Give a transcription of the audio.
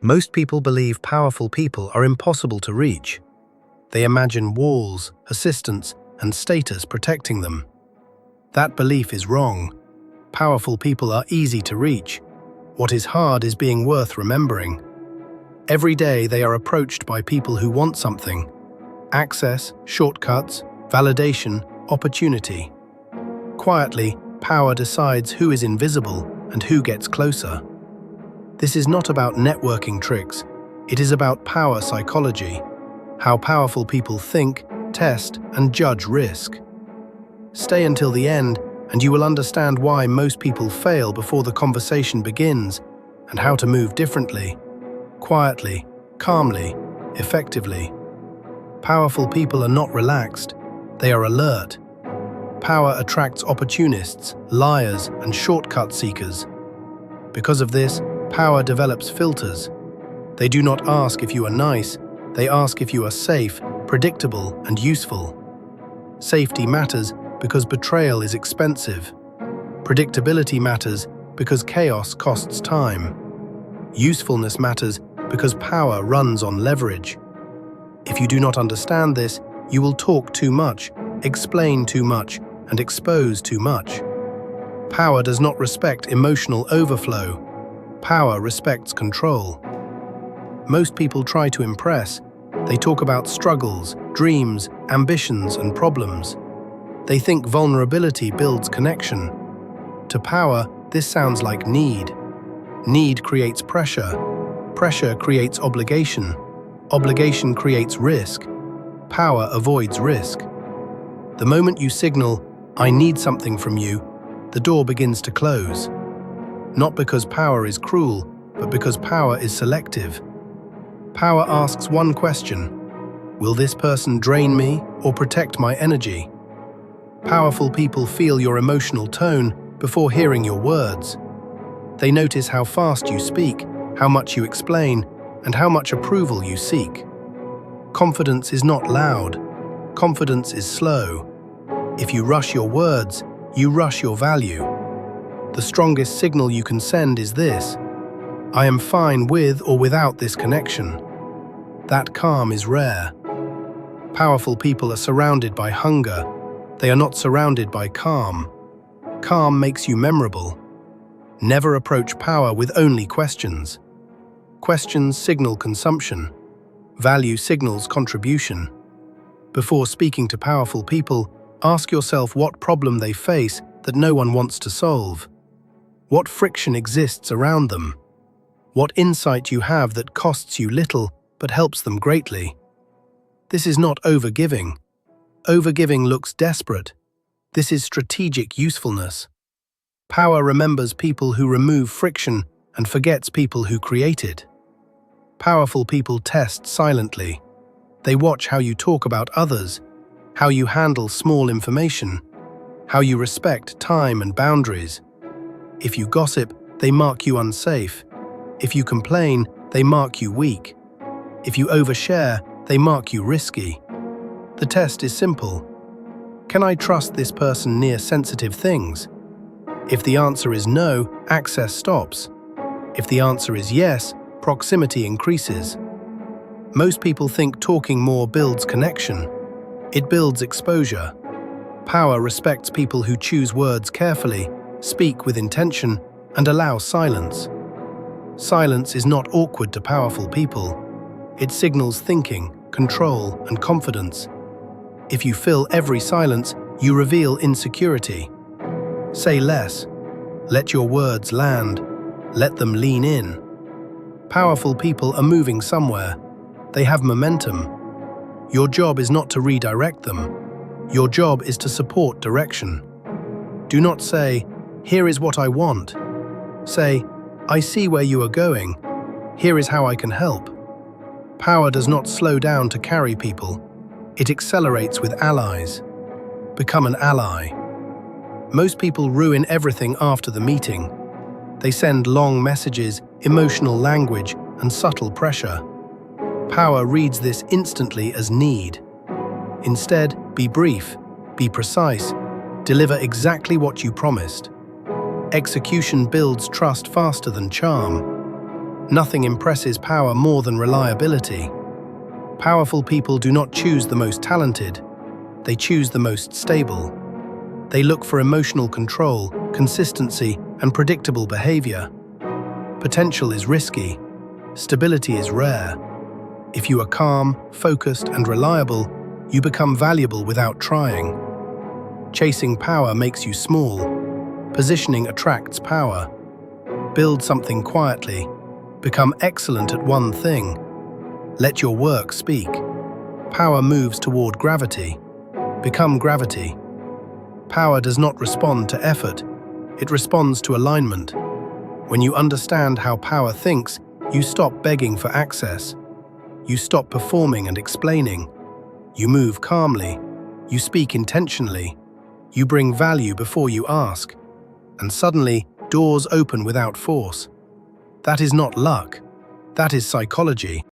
Most people believe powerful people are impossible to reach. They imagine walls, assistance, and status protecting them. That belief is wrong. Powerful people are easy to reach. What is hard is being worth remembering. Every day they are approached by people who want something: access, shortcuts, validation, opportunity. Quietly, power decides who is invisible and who gets closer. This is not about networking tricks. It is about power psychology, how powerful people think, test, and judge risk. Stay until the end, and you will understand why most people fail before the conversation begins, and how to move differently, quietly, calmly, effectively. Powerful people are not relaxed, they are alert. Power attracts opportunists, liars, and shortcut seekers. Because of this, power develops filters. They do not ask if you are nice, they ask if you are safe, predictable, and useful. Safety matters because betrayal is expensive. Predictability matters because chaos costs time. Usefulness matters because power runs on leverage. If you do not understand this, you will talk too much, explain too much, and expose too much. Power does not respect emotional overflow. Power respects control. Most people try to impress. They talk about struggles, dreams, ambitions, and problems. They think vulnerability builds connection. To power, this sounds like need. Need creates pressure. Pressure creates obligation. Obligation creates risk. Power avoids risk. The moment you signal, "I need something from you," the door begins to close. Not because power is cruel, but because power is selective. Power asks one question: will this person drain me or protect my energy? Powerful people feel your emotional tone before hearing your words. They notice how fast you speak, how much you explain, and how much approval you seek. Confidence is not loud. Confidence is slow. If you rush your words, you rush your value. The strongest signal you can send is this: "I am fine with or without this connection." That calm is rare. Powerful people are surrounded by hunger. They are not surrounded by calm. Calm makes you memorable. Never approach power with only questions. Questions signal consumption. Value signals contribution. Before speaking to powerful people, ask yourself what problem they face that no one wants to solve. What friction exists around them? What insight you have that costs you little but helps them greatly? This is not overgiving. Overgiving looks desperate. This is strategic usefulness. Power remembers people who remove friction and forgets people who create it. Powerful people test silently. They watch how you talk about others, how you handle small information, how you respect time and boundaries. If you gossip, they mark you unsafe. If you complain, they mark you weak. If you overshare, they mark you risky. The test is simple. Can I trust this person near sensitive things? If the answer is no, access stops. If the answer is yes, proximity increases. Most people think talking more builds connection. It builds exposure. Power respects people who choose words carefully, speak with intention, and allow silence. Silence is not awkward to powerful people. It signals thinking, control, and confidence. If you fill every silence, you reveal insecurity. Say less. Let your words land. Let them lean in. Powerful people are moving somewhere. They have momentum. Your job is not to redirect them. Your job is to support direction. Do not say, "Here is what I want." Say, "I see where you are going. Here is how I can help." Power does not slow down to carry people. It accelerates with allies. Become an ally. Most people ruin everything after the meeting. They send long messages, emotional language, and subtle pressure. Power reads this instantly as need. Instead, be brief, be precise, deliver exactly what you promised. Execution builds trust faster than charm. Nothing impresses power more than reliability. Powerful people do not choose the most talented, they choose the most stable. They look for emotional control, consistency, and predictable behavior. Potential is risky. Stability is rare. If you are calm, focused, and reliable, you become valuable without trying. Chasing power makes you small. Positioning attracts power. Build something quietly. Become excellent at one thing. Let your work speak. Power moves toward gravity. Become gravity. Power does not respond to effort. It responds to alignment. When you understand how power thinks, you stop begging for access. You stop performing and explaining. You move calmly. You speak intentionally. You bring value before you ask. And suddenly, doors open without force. That is not luck. That is psychology.